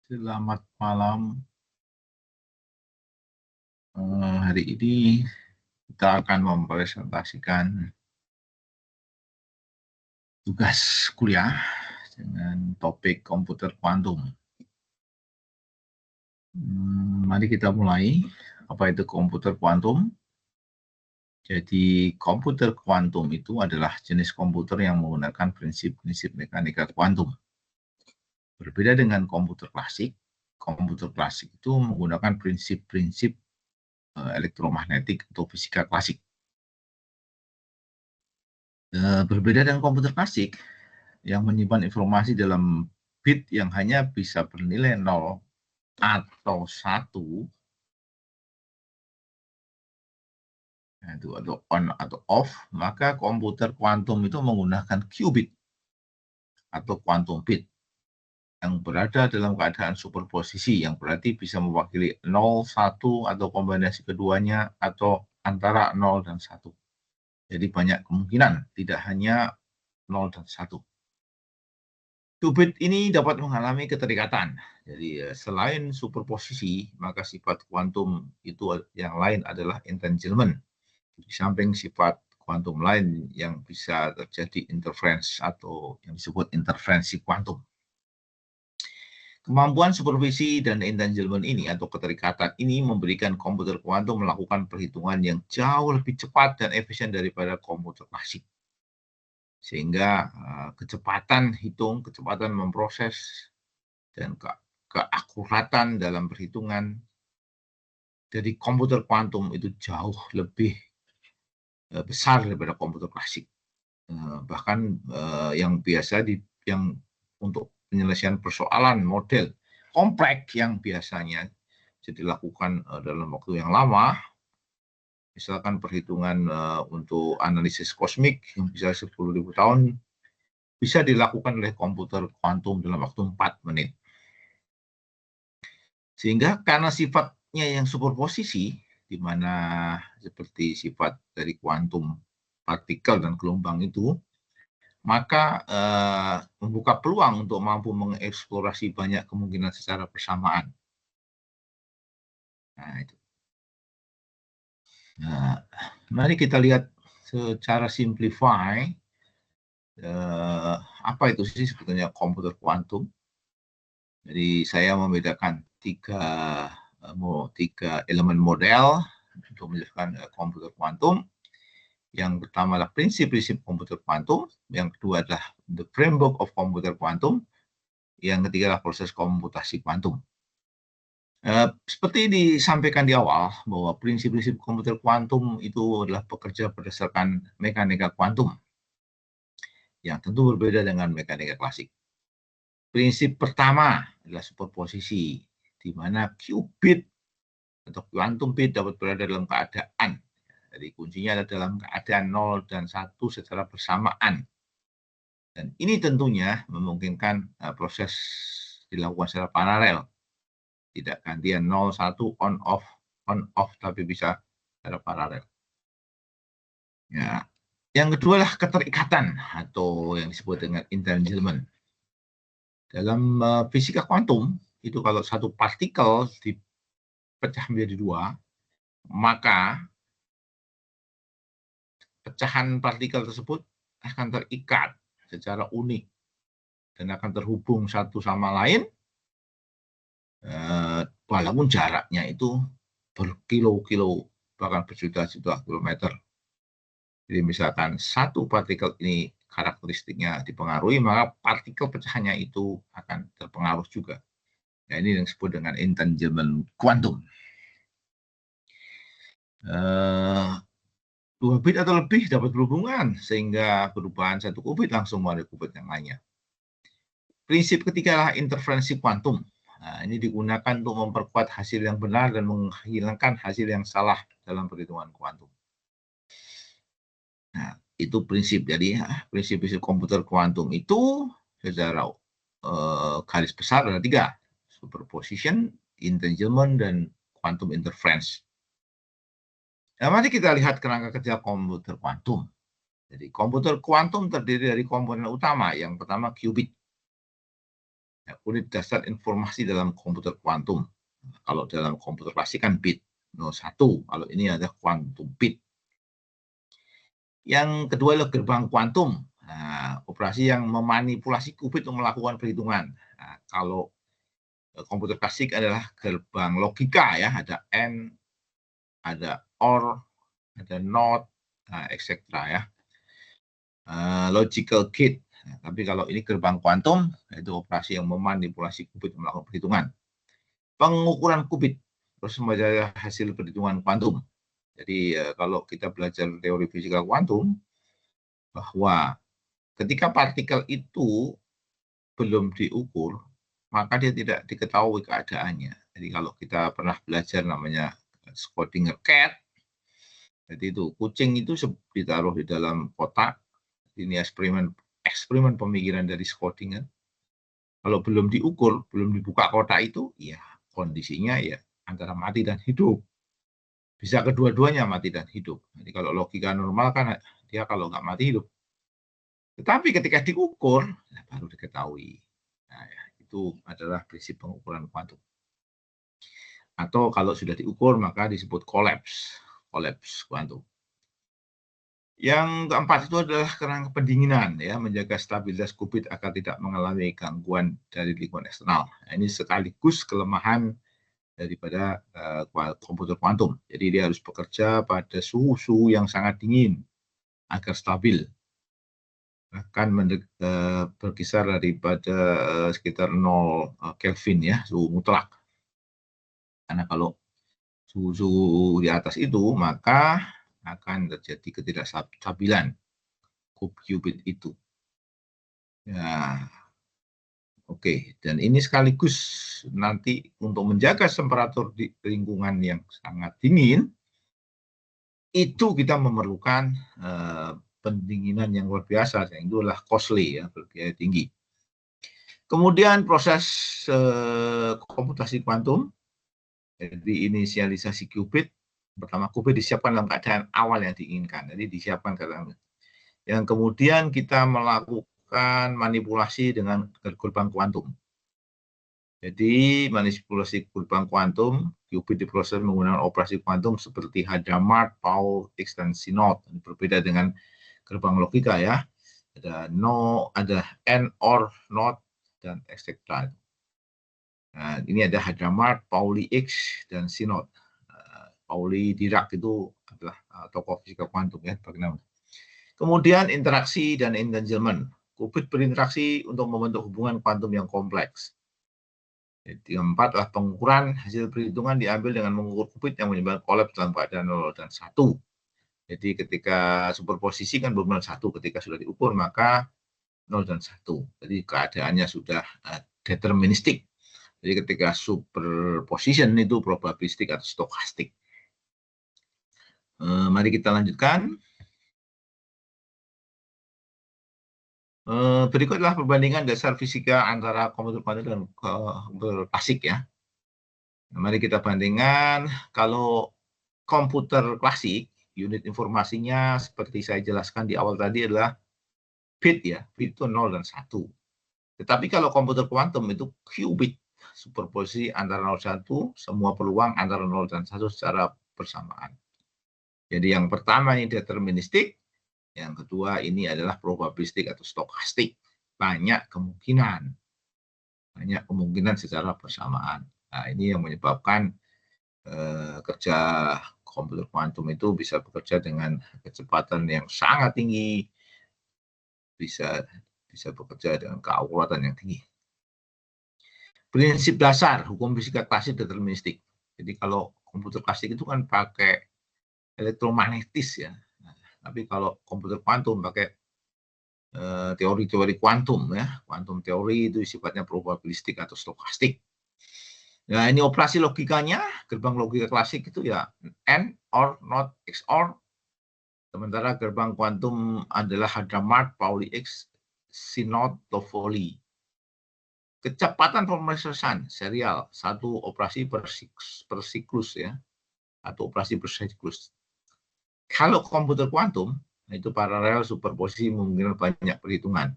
Selamat malam. Hari ini kita akan mempresentasikan tugas kuliah dengan topik komputer kuantum. Mari kita mulai. Apa itu komputer kuantum? Jadi komputer kuantum itu adalah jenis komputer yang menggunakan prinsip-prinsip mekanika kuantum. Berbeda dengan komputer klasik itu menggunakan prinsip-prinsip elektromagnetik atau fisika klasik. Berbeda dengan komputer klasik yang menyimpan informasi dalam bit yang hanya bisa bernilai 0 atau 1, atau on atau off, maka komputer kuantum itu menggunakan qubit atau quantum bit yang berada dalam keadaan superposisi, yang berarti bisa mewakili 0, 1, atau kombinasi keduanya, atau antara 0 dan 1. Jadi banyak kemungkinan, tidak hanya 0 dan 1. Qubit ini dapat mengalami keterikatan. Jadi selain superposisi, maka sifat kuantum itu yang lain adalah entanglement. Di samping sifat kuantum lain yang bisa terjadi interference atau yang disebut interferensi kuantum. Kemampuan supervisi dan entanglement ini atau keterikatan ini memberikan komputer kuantum melakukan perhitungan yang jauh lebih cepat dan efisien daripada komputer klasik. Sehingga kecepatan hitung, kecepatan memproses, dan keakuratan dalam perhitungan dari komputer kuantum itu jauh lebih besar daripada komputer klasik. Bahkan yang biasa yang untuk penyelesaian persoalan model kompleks yang biasanya bisa dilakukan dalam waktu yang lama, misalkan perhitungan untuk analisis kosmik yang bisa 10.000 tahun, bisa dilakukan oleh komputer kuantum dalam waktu 4 menit. Sehingga karena sifatnya yang superposisi, di mana seperti sifat dari kuantum partikel dan gelombang itu, maka membuka peluang untuk mampu mengeksplorasi banyak kemungkinan secara bersamaan. Nah, itu. Nah, mari kita lihat secara simplify apa itu sih sebetulnya komputer kuantum. Jadi saya membedakan tiga elemen model untuk menjelaskan komputer kuantum. Yang pertama adalah prinsip-prinsip komputer kuantum, yang kedua adalah the framework of computer quantum, yang ketiga adalah proses komputasi kuantum. Seperti disampaikan di awal, bahwa prinsip-prinsip komputer kuantum itu adalah bekerja berdasarkan mekanika kuantum, yang tentu berbeda dengan mekanika klasik. Prinsip pertama adalah superposisi, di mana qubit atau quantum bit dapat berada dalam keadaan. Jadi kuncinya adalah dalam keadaan 0 dan 1 secara bersamaan. Dan ini tentunya memungkinkan proses dilakukan secara paralel. Tidak gantian 0, 1, on, off, tapi bisa secara paralel. Ya. Yang kedua adalah keterikatan atau yang disebut dengan entanglement. Dalam fisika kuantum, itu kalau satu partikel dipecah menjadi 2, maka pecahan partikel tersebut akan terikat secara unik dan akan terhubung satu sama lain, walaupun jaraknya itu berkilo-kilo, bahkan berjuta-juta kilometer. Jadi misalkan satu partikel ini karakteristiknya dipengaruhi, maka partikel pecahannya itu akan terpengaruh juga. Nah, ini yang disebut dengan entanglement kuantum. 2 bit atau lebih dapat berhubungan, sehingga perubahan satu qubit langsung melalui qubit yang lainnya. Prinsip ketiga adalah interferensi kuantum. Nah, ini digunakan untuk memperkuat hasil yang benar dan menghilangkan hasil yang salah dalam perhitungan kuantum. Nah, itu prinsip. Jadi prinsip-prinsip komputer kuantum itu secara garis besar ada 3. Superposition, entanglement, dan quantum interference. Nah, mari kita lihat kerangka kerja komputer kuantum. Jadi komputer kuantum terdiri dari komponen utama. Yang pertama qubit. Ya, unit dasar informasi dalam komputer kuantum. Kalau dalam komputer klasik kan bit 01, kalau ini ada quantum bit. Yang kedua adalah gerbang kuantum. Nah, operasi yang memanipulasi qubit untuk melakukan perhitungan. Nah, kalau komputer klasik adalah gerbang logika ya, ada AND, ada OR, ada NOT, etc. ya. Logical gate. Nah, tapi kalau ini gerbang kuantum, itu operasi yang memanipulasi qubit untuk melakukan perhitungan. Pengukuran qubit, terus membaca hasil perhitungan kuantum. Jadi kalau kita belajar teori fisika kuantum, bahwa ketika partikel itu belum diukur, maka dia tidak diketahui keadaannya. Jadi kalau kita pernah belajar namanya Schrödinger cat, jadi itu kucing itu ditaruh di dalam kotak, ini eksperimen pemikiran dari Schrödinger. Kalau belum diukur, belum dibuka kotak itu, ya kondisinya ya antara mati dan hidup. Bisa kedua-duanya mati dan hidup. Jadi kalau logika normal kan dia kalau nggak mati hidup. Tetapi ketika diukur, ya baru diketahui. Nah, ya, itu adalah prinsip pengukuran kuantum. Atau kalau sudah diukur, maka disebut kolaps kuantum. Yang keempat itu adalah kerangka pendinginan, ya, menjaga stabilitas qubit agar tidak mengalami gangguan dari lingkungan eksternal. Nah, ini sekaligus kelemahan daripada komputer kuantum. Jadi dia harus bekerja pada suhu yang sangat dingin agar stabil. Bahkan berkisar daripada sekitar 0 Kelvin ya, suhu mutlak. Karena kalau suhu di atas itu, maka akan terjadi ketidakstabilan qubit itu. Ya, oke. Dan ini sekaligus nanti untuk menjaga temperatur di lingkungan yang sangat dingin, itu kita memerlukan pendinginan yang luar biasa, yang itu adalah costly ya, berbiaya tinggi. Kemudian proses komputasi kuantum, jadi inisialisasi qubit. Pertama, qubit disiapkan dalam keadaan awal yang diinginkan, jadi disiapkan keadaan. Yang kemudian kita melakukan manipulasi dengan gerbang kuantum. Jadi manipulasi gerbang kuantum, qubit diproses menggunakan operasi kuantum seperti Hadamard, Paul, Higgs, dan Synod. Berbeda dengan gerbang logika ya. Ada AND, OR, NOT, dan etc. Nah, ini ada Hadamard, Pauli Higgs, dan Synod. Pauli Dirac itu adalah tokoh fisika kuantum ya. Kemudian interaksi dan entanglement. Qubit berinteraksi untuk membentuk hubungan kuantum yang kompleks. Jadi keempat adalah pengukuran hasil perhitungan diambil dengan mengukur qubit yang menyebabkan kolaps dalam keadaan 0 dan 1. Jadi ketika superposisi kan benar 1, ketika sudah diukur maka 0 dan 1. Jadi keadaannya sudah deterministik. Jadi ketika superposition itu probabilistik atau stokastik. Mari kita lanjutkan. Berikut adalah perbandingan dasar fisika antara komputer kuantum dan komputer klasik ya. Mari kita bandingkan. Kalau komputer klasik, unit informasinya seperti saya jelaskan di awal tadi adalah bit ya, bit itu 0 dan 1. Tetapi kalau komputer kuantum itu qubit, superposisi antara 0 dan 1, semua peluang antara 0 dan 1 secara bersamaan. Jadi yang pertama ini deterministik, yang kedua ini adalah probabilistik atau stokastik. Banyak kemungkinan secara bersamaan. Nah, ini yang menyebabkan kerja komputer kuantum itu bisa bekerja dengan kecepatan yang sangat tinggi, bisa bekerja dengan keakuratan yang tinggi. Prinsip dasar hukum fisika klasik deterministik. Jadi kalau komputer klasik itu kan pakai elektromagnetis ya. Tapi kalau komputer kuantum pakai teori-teori kuantum ya. Kuantum teori itu sifatnya probabilistik atau stokastik. Nah, ini operasi logikanya, gerbang logika klasik itu ya AND, OR, NOT, XOR. Sementara gerbang kuantum adalah Hadamard, Pauli Higgs, Synod, Toffoli. Kecepatan pemrosesan serial, satu operasi per siklus ya. Atau operasi per siklus. Kalau komputer kuantum, itu paralel superposisi memungkinkan banyak perhitungan.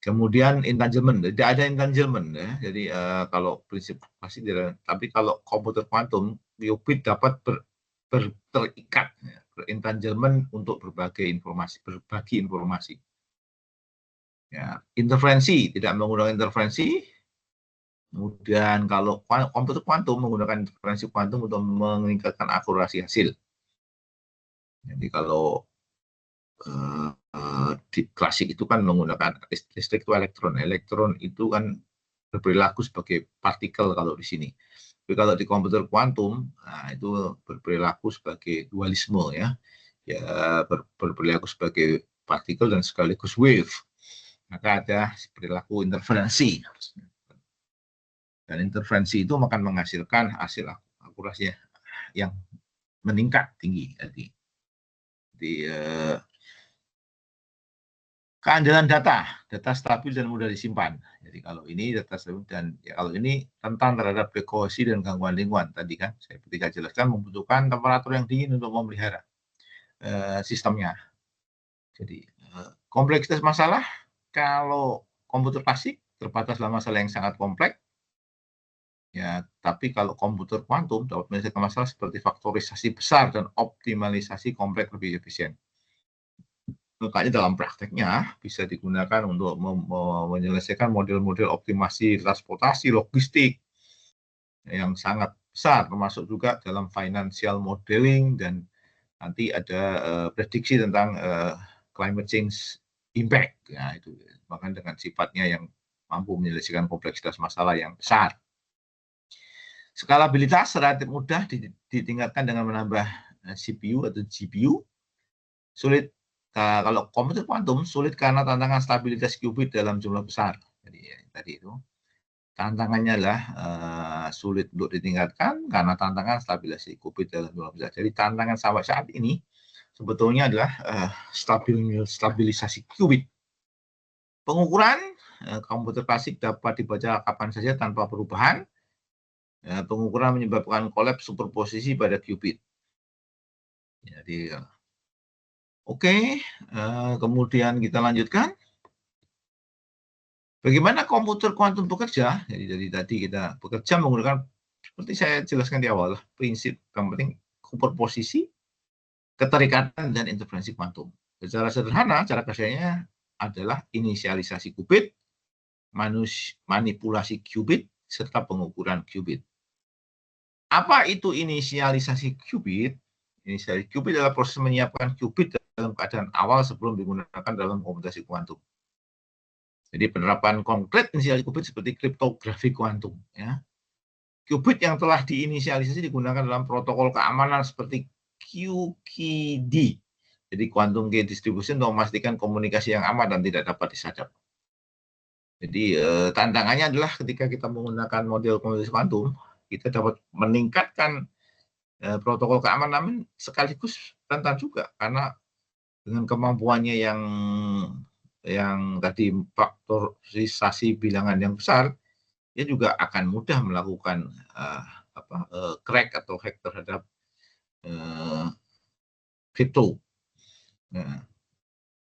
Kemudian entanglement, tidak ada entanglement ya. Jadi kalau prinsip pasti tidak, tapi kalau komputer kuantum, qubit dapat terikat, ya, berentanglement untuk berbagi informasi. Ya, interferensi, tidak menggunakan interferensi. Kemudian kalau komputer kuantum menggunakan interferensi kuantum untuk meningkatkan akurasi hasil. Jadi kalau di klasik itu kan menggunakan listrik itu elektron. Elektron itu kan berperilaku sebagai partikel kalau di sini. Tapi kalau di komputer kuantum, nah itu berperilaku sebagai dualisme ya. Ya berperilaku sebagai partikel dan sekaligus wave. Maka ada perilaku interferensi. Dan interferensi itu akan menghasilkan hasil akurasi yang meningkat tinggi. Jadi keandalan data stabil dan mudah disimpan. Jadi kalau ini data stabil dan ya kalau ini rentan terhadap dekosi dan gangguan lingkungan. Tadi kan saya ketika jelaskan membutuhkan temperatur yang dingin untuk memelihara sistemnya. Jadi kompleksitas masalah kalau komputer klasik terbatas dalam masalah yang sangat kompleks. Ya, tapi kalau komputer kuantum dapat menyelesaikan masalah seperti faktorisasi besar dan optimalisasi kompleks lebih efisien. Makanya dalam prakteknya bisa digunakan untuk menyelesaikan model-model optimasi transportasi, logistik yang sangat besar, termasuk juga dalam financial modeling dan nanti ada prediksi tentang climate change impact. Ya, itu bahkan dengan sifatnya yang mampu menyelesaikan kompleksitas masalah yang besar. Skalabilitas relatif mudah ditingkatkan dengan menambah CPU atau GPU. Sulit kalau komputer kuantum sulit karena tantangan stabilitas qubit dalam jumlah besar. Jadi ya, tadi itu tantangannya adalah sulit untuk ditingkatkan karena tantangan stabilisasi qubit dalam jumlah besar. Jadi tantangan sampai saat ini sebetulnya adalah stabilisasi qubit. Pengukuran komputer klasik dapat dibaca kapan saja tanpa perubahan. Pengukuran menyebabkan kolaps superposisi pada qubit. Jadi Oke, kemudian kita lanjutkan. Bagaimana komputer kuantum bekerja? Jadi dari tadi kita bekerja menggunakan, seperti saya jelaskan di awal, prinsip yang penting superposisi, keterikatan, dan interferensi kuantum. Secara sederhana, cara kerjanya adalah inisialisasi qubit, manipulasi qubit, serta pengukuran qubit. Apa itu inisialisasi qubit? Inisialisasi qubit adalah proses menyiapkan qubit dalam keadaan awal sebelum digunakan dalam komputasi kuantum. Jadi penerapan konkret inisialisasi qubit seperti kriptografi kuantum. Ya. Qubit yang telah diinisialisasi digunakan dalam protokol keamanan seperti QKD. Jadi quantum key distribution untuk memastikan komunikasi yang aman dan tidak dapat disadap. Jadi tantangannya adalah ketika kita menggunakan model komunikasi kuantum, kita dapat meningkatkan protokol keamanan sekaligus rentan juga karena dengan kemampuannya yang tadi faktorisasi bilangan yang besar, dia juga akan mudah melakukan crack atau hack terhadap kripto.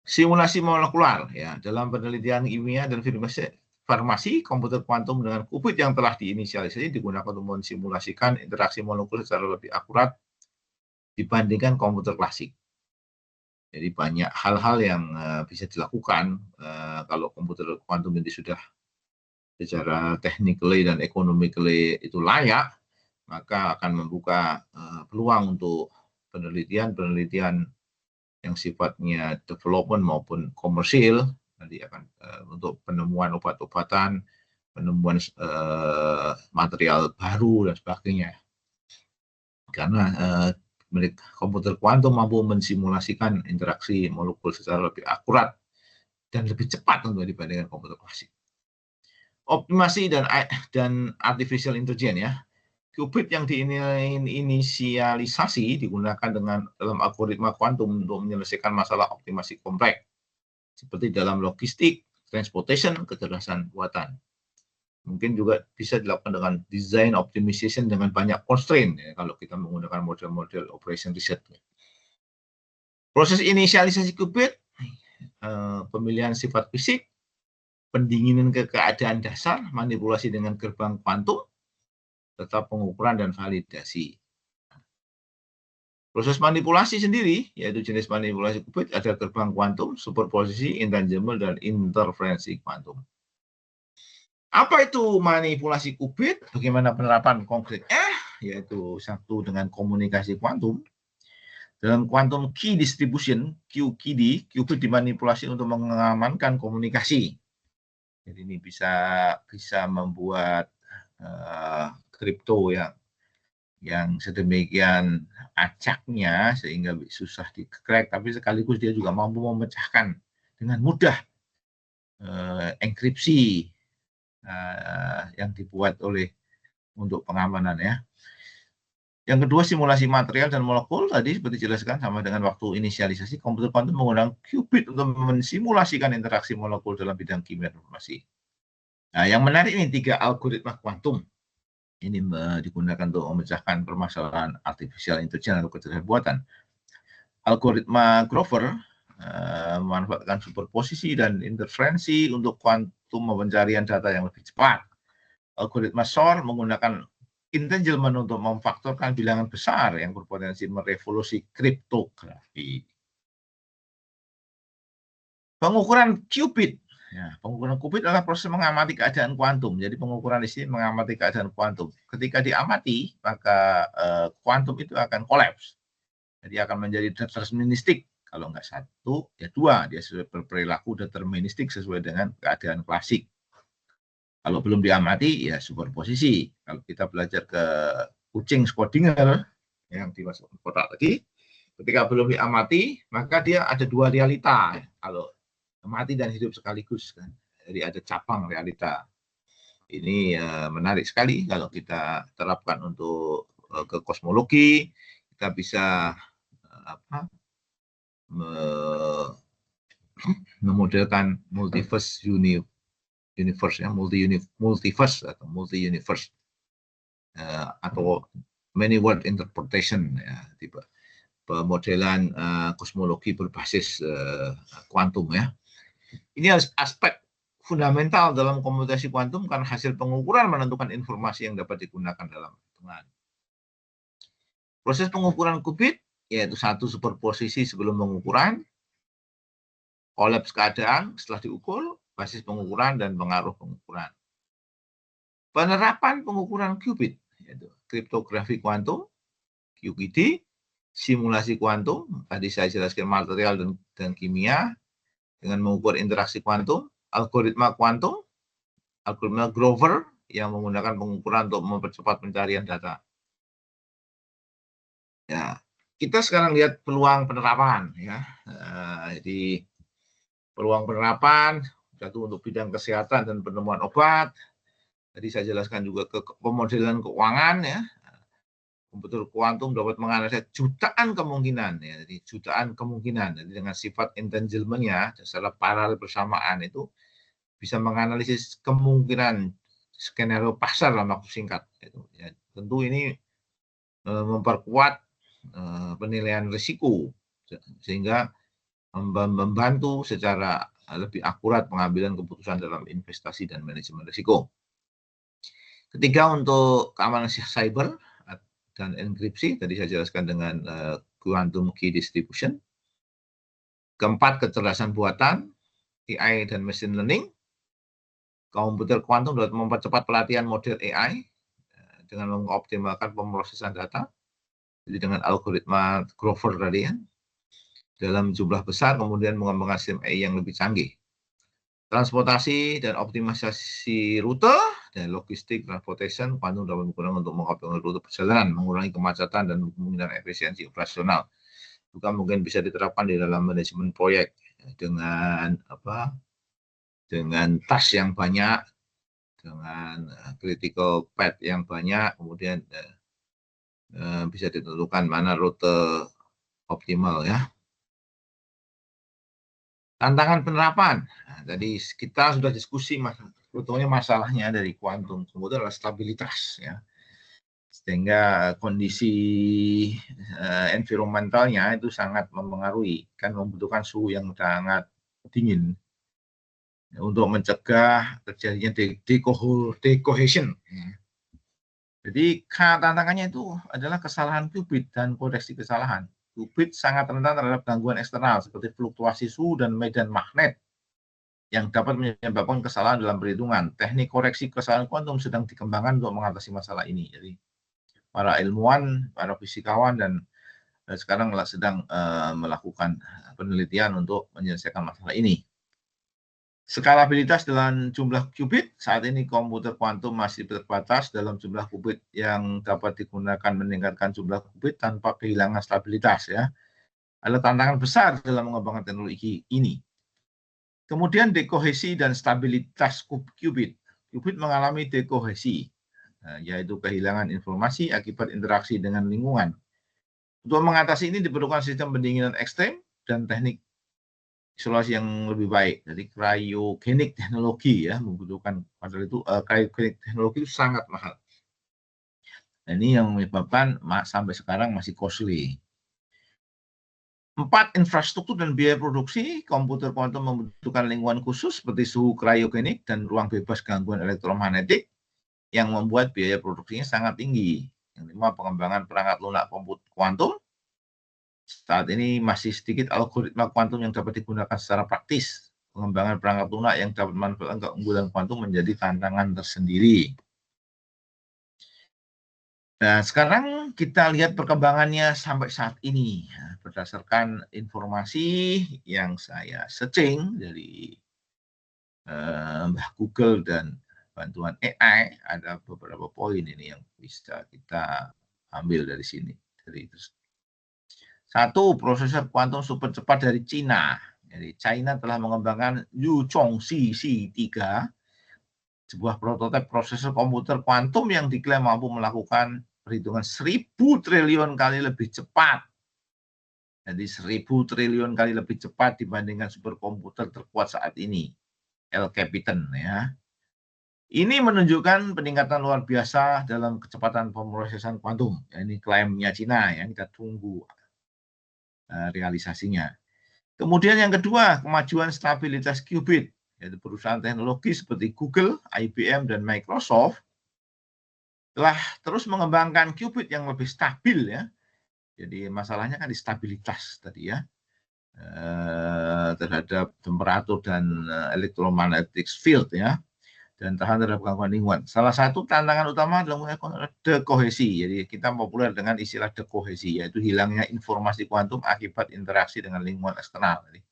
Simulasi molekular ya dalam penelitian ilmiah dan farmasi, komputer kuantum dengan qubit yang telah diinisialisasi digunakan untuk mensimulasikan interaksi molekul secara lebih akurat dibandingkan komputer klasik. Jadi banyak hal-hal yang bisa dilakukan kalau komputer kuantum ini sudah secara technically dan economically itu layak, maka akan membuka peluang untuk penelitian yang sifatnya development maupun komersil, nanti akan untuk penemuan obat-obatan, penemuan material baru dan sebagainya. Karena komputer kuantum mampu mensimulasikan interaksi molekul secara lebih akurat dan lebih cepat tentu dibandingkan komputer klasik. Optimasi dan artificial intelligence ya. Qubit yang diinisialisasi digunakan dalam algoritma kuantum untuk menyelesaikan masalah optimasi kompleks seperti dalam logistik, transportation, kecerdasan buatan. Mungkin juga bisa dilakukan dengan design optimization dengan banyak constraint ya, kalau kita menggunakan model-model operation reset. Proses inisialisasi qubit, pemilihan sifat fisik, pendinginan ke keadaan dasar, manipulasi dengan gerbang kuantum, serta pengukuran dan validasi. Proses manipulasi sendiri, yaitu jenis manipulasi qubit, ada gerbang kuantum, superposisi, intangible, dan interferensi kuantum. Apa itu manipulasi qubit? Bagaimana penerapan konkretnya? Yaitu satu dengan komunikasi kuantum. Dalam quantum key distribution, QKD, qubit dimanipulasi untuk mengamankan komunikasi. Jadi ini bisa membuat kripto yang sedemikian acaknya sehingga susah di-crack, tapi sekaligus dia juga mampu memecahkan dengan mudah enkripsi yang dibuat untuk pengamanan ya. Yang kedua, simulasi material dan molekul tadi seperti dijelaskan sama dengan waktu inisialisasi. Komputer kuantum menggunakan qubit untuk mensimulasikan interaksi molekul dalam bidang kimia informasi. Nah, yang menarik ini 3 algoritma kuantum. Ini digunakan untuk memecahkan permasalahan artificial intelligence atau kecerdasan buatan. Algoritma Grover memanfaatkan superposisi dan interferensi untuk kuantum pencarian data yang lebih cepat. Algoritma Shor menggunakan entanglement untuk memfaktorkan bilangan besar yang berpotensi merevolusi kriptografi. Pengukuran qubit. Ya, pengukuran qubit adalah proses mengamati keadaan kuantum. Jadi pengukuran di sini mengamati keadaan kuantum. Ketika diamati, maka kuantum itu akan kolaps. Jadi akan menjadi deterministik. Kalau nggak satu, ya dua. Dia berperilaku deterministik sesuai dengan keadaan klasik. Kalau belum diamati, ya superposisi. Kalau kita belajar ke kucing Schrödinger yang dimasukkan kotak tadi, ketika belum diamati, maka dia ada dua realita. Kalau mati dan hidup sekaligus, kan. Jadi ada cabang realita. Ini menarik sekali kalau kita terapkan untuk ke kosmologi. Kita bisa memodelkan multiverse universe ya, multiverse atau multi universe atau many world interpretation ya, tipe pemodelan kosmologi berbasis kuantum ya. Ini aspek fundamental dalam komputasi kuantum karena hasil pengukuran menentukan informasi yang dapat digunakan dalam hitungan. Proses pengukuran qubit yaitu satu superposisi sebelum pengukuran, kolaps keadaan setelah diukur, basis pengukuran dan pengaruh pengukuran. Penerapan pengukuran qubit yaitu kriptografi kuantum, QKD, simulasi kuantum, tadi saya jelaskan material dan kimia dengan mengukur interaksi kuantum, algoritma kuantum, algoritma Grover yang menggunakan pengukuran untuk mempercepat pencarian data. Ya, kita sekarang lihat peluang penerapan ya. Jadi peluang penerapan satu untuk bidang kesehatan dan penemuan obat. Tadi saya jelaskan juga ke pemodelan keuangan ya. Komputer kuantum dapat menganalisis jutaan kemungkinan ya, jadi jutaan kemungkinan. Jadi dengan sifat entanglement-nya secara paralel bersamaan itu bisa menganalisis kemungkinan skenario pasar dalam waktu singkat. Ya, tentu ini memperkuat penilaian risiko sehingga membantu secara lebih akurat pengambilan keputusan dalam investasi dan manajemen risiko. Ketiga, untuk keamanan cyber dan enkripsi, tadi saya jelaskan dengan quantum key distribution. Keempat, kecerdasan buatan, AI dan machine learning. Komputer kuantum dapat mempercepat pelatihan model AI dengan mengoptimalkan pemrosesan data. Jadi dengan algoritma Grover tadi ya, dalam jumlah besar, kemudian mengembangkan sistem AI yang lebih canggih. Transportasi dan optimisasi rute dan logistik transportation, kuantum dapat menggunakan untuk mengoptimalkan rute perjalanan, mengurangi kemacetan dan kemungkinan efisiensi operasional. Juga mungkin bisa diterapkan di dalam manajemen proyek dengan dengan task yang banyak, dengan critical path yang banyak, kemudian bisa ditentukan mana rute optimal ya. Tantangan penerapan. Nah, tadi kita sudah diskusi sebetulnya masalahnya dari kuantum komputer adalah stabilitas ya. Sehingga kondisi environmentalnya itu sangat mempengaruhi, kan membutuhkan suhu yang sangat dingin. untuk mencegah terjadinya decohesion. Jadi tantangannya itu adalah kesalahan qubit dan koreksi kesalahan. Qubit sangat rentan terhadap gangguan eksternal seperti fluktuasi suhu dan medan magnet yang dapat menyebabkan kesalahan dalam perhitungan. Teknik koreksi kesalahan kuantum sedang dikembangkan untuk mengatasi masalah ini. Jadi para ilmuwan, para fisikawan dan sekarang sedang melakukan penelitian untuk menyelesaikan masalah ini. Skalabilitas dalam jumlah qubit, saat ini komputer kuantum masih terbatas dalam jumlah qubit yang dapat digunakan meningkatkan jumlah qubit tanpa kehilangan stabilitas ya. Ada tantangan besar dalam mengembangkan teknologi ini. Kemudian dekohesi dan stabilitas qubit. Qubit mengalami dekohesi, yaitu kehilangan informasi akibat interaksi dengan lingkungan. Untuk mengatasi ini diperlukan sistem pendinginan ekstrem dan teknik isolasi yang lebih baik. Jadi cryogenik teknologi ya membutuhkan, padahal itu cryogenik teknologi itu sangat mahal. Nah, ini yang menyebabkan sampai sekarang masih costly. 4. Infrastruktur dan biaya produksi. Komputer kuantum membutuhkan lingkungan khusus seperti suhu cryogenik dan ruang bebas gangguan elektromagnetik yang membuat biaya produksinya sangat tinggi. Yang kelima, pengembangan perangkat lunak komputer kuantum. Saat ini masih sedikit algoritma kuantum yang dapat digunakan secara praktis. Pengembangan perangkat lunak yang dapat memanfaatkan keunggulan kuantum menjadi tantangan tersendiri. Nah, sekarang kita lihat perkembangannya sampai saat ini. Berdasarkan informasi yang saya searching dari Mbah Google dan bantuan AI, ada beberapa poin ini yang bisa kita ambil dari sini. Satu, prosesor kuantum super cepat dari Cina. Jadi China telah mengembangkan Yuchongxi C3, sebuah prototipe prosesor komputer kuantum yang diklaim mampu melakukan perhitungan 1000 triliun kali lebih cepat. Jadi 1000 triliun kali lebih cepat dibandingkan superkomputer terkuat saat ini, El Capitan ya. Ini menunjukkan peningkatan luar biasa dalam kecepatan pemrosesan kuantum. Ya, ini klaimnya Cina ya, kita tunggu realisasinya. Kemudian yang kedua, kemajuan stabilitas qubit, yaitu perusahaan teknologi seperti Google, IBM, dan Microsoft telah terus mengembangkan qubit yang lebih stabil ya. Jadi masalahnya kan di stabilitas tadi ya, terhadap temperatur dan electromagnetic field ya, dan tahan terhadap gangguan lingkungan. Salah satu tantangan utama adalah dekohesi. Jadi kita populer dengan istilah dekohesi, yaitu hilangnya informasi kuantum akibat interaksi dengan lingkungan eksternal. Jadi,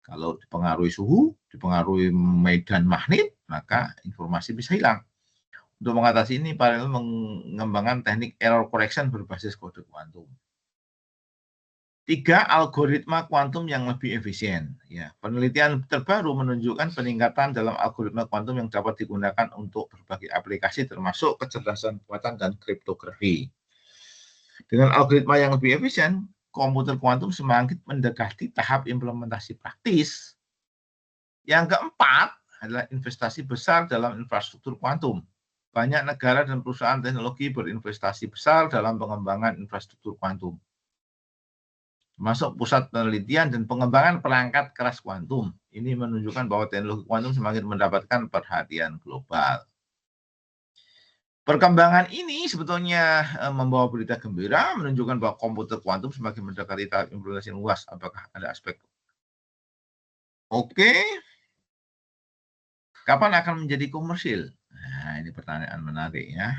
kalau dipengaruhi suhu, dipengaruhi medan magnet, maka informasi bisa hilang. Untuk mengatasi ini, paralel mengembangkan teknik error correction berbasis kode kuantum. 3. Algoritma kuantum yang lebih efisien. Ya, penelitian terbaru menunjukkan peningkatan dalam algoritma kuantum yang dapat digunakan untuk berbagai aplikasi termasuk kecerdasan buatan dan kriptografi. Dengan algoritma yang lebih efisien, komputer kuantum semakin mendekati tahap implementasi praktis. Yang keempat adalah investasi besar dalam infrastruktur kuantum. Banyak negara dan perusahaan teknologi berinvestasi besar dalam pengembangan infrastruktur kuantum, termasuk pusat penelitian dan pengembangan perangkat keras kuantum. Ini menunjukkan bahwa teknologi kuantum semakin mendapatkan perhatian global. Perkembangan ini sebetulnya membawa berita gembira, menunjukkan bahwa komputer kuantum semakin mendekati tahap implementasi luas. Apakah ada aspek? Oke. Kapan akan menjadi komersil? Nah, ini pertanyaan menarik ya.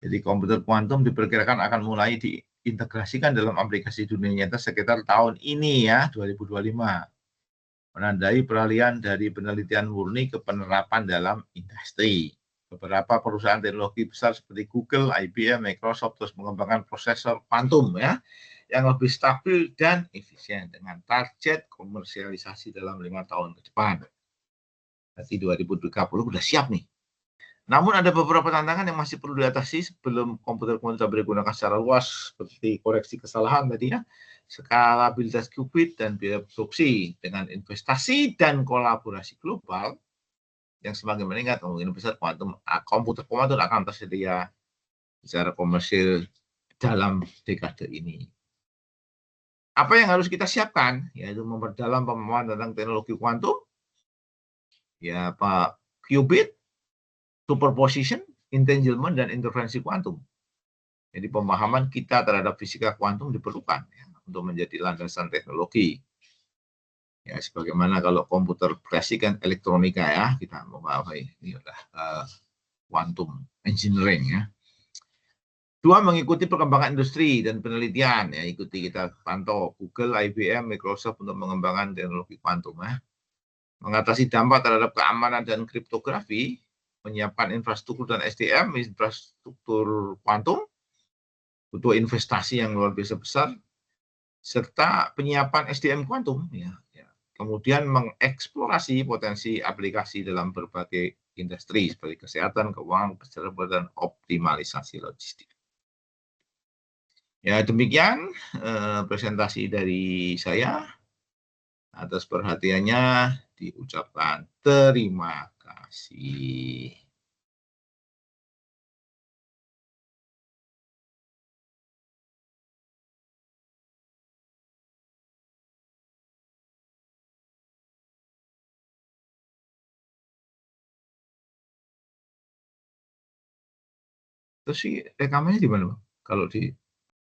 Jadi komputer kuantum diperkirakan akan mulai diintegrasikan dalam aplikasi dunia nyata sekitar tahun ini ya, 2025. Menandai peralihan dari penelitian murni ke penerapan dalam industri. Beberapa perusahaan teknologi besar seperti Google, IBM, Microsoft terus mengembangkan prosesor kuantum ya, yang lebih stabil dan efisien dengan target komersialisasi dalam 5 tahun ke depan. Nanti 2030 sudah siap nih. Namun ada beberapa tantangan yang masih perlu diatasi sebelum komputer kuantum digunakan secara luas, seperti koreksi kesalahan tadi ya, skalabilitas qubit dan biaya produksi. Dengan investasi dan kolaborasi global yang semakin meningkat, kemungkinan besar komputer kuantum akan tersedia secara komersil dalam dekade ini. Apa yang harus kita siapkan? Yaitu memperdalam pemahaman tentang teknologi kuantum, Ya, Pak, qubit, superposition, entanglement, dan interferensi kuantum. Jadi pemahaman kita terhadap fisika kuantum diperlukan ya, untuk menjadi landasan teknologi. Ya, sebagaimana kalau komputer klasik kan elektronika ya, kita memahami ini adalah quantum engineering ya. Dua, mengikuti perkembangan industri dan penelitian ya, ikuti kita pantau Google, IBM, Microsoft untuk mengembangkan teknologi kuantum ya. Mengatasi dampak terhadap keamanan dan kriptografi, menyiapkan infrastruktur dan SDM, infrastruktur kuantum, butuh investasi yang luar biasa besar, serta penyiapan SDM kuantum ya. Kemudian mengeksplorasi potensi aplikasi dalam berbagai industri seperti kesehatan, keuangan, kesehatan, dan optimalisasi logistik. Ya, demikian presentasi dari saya. Atas perhatiannya diucapkan terima kasih. Terus sih rekamannya di mana, Bang? Kalau di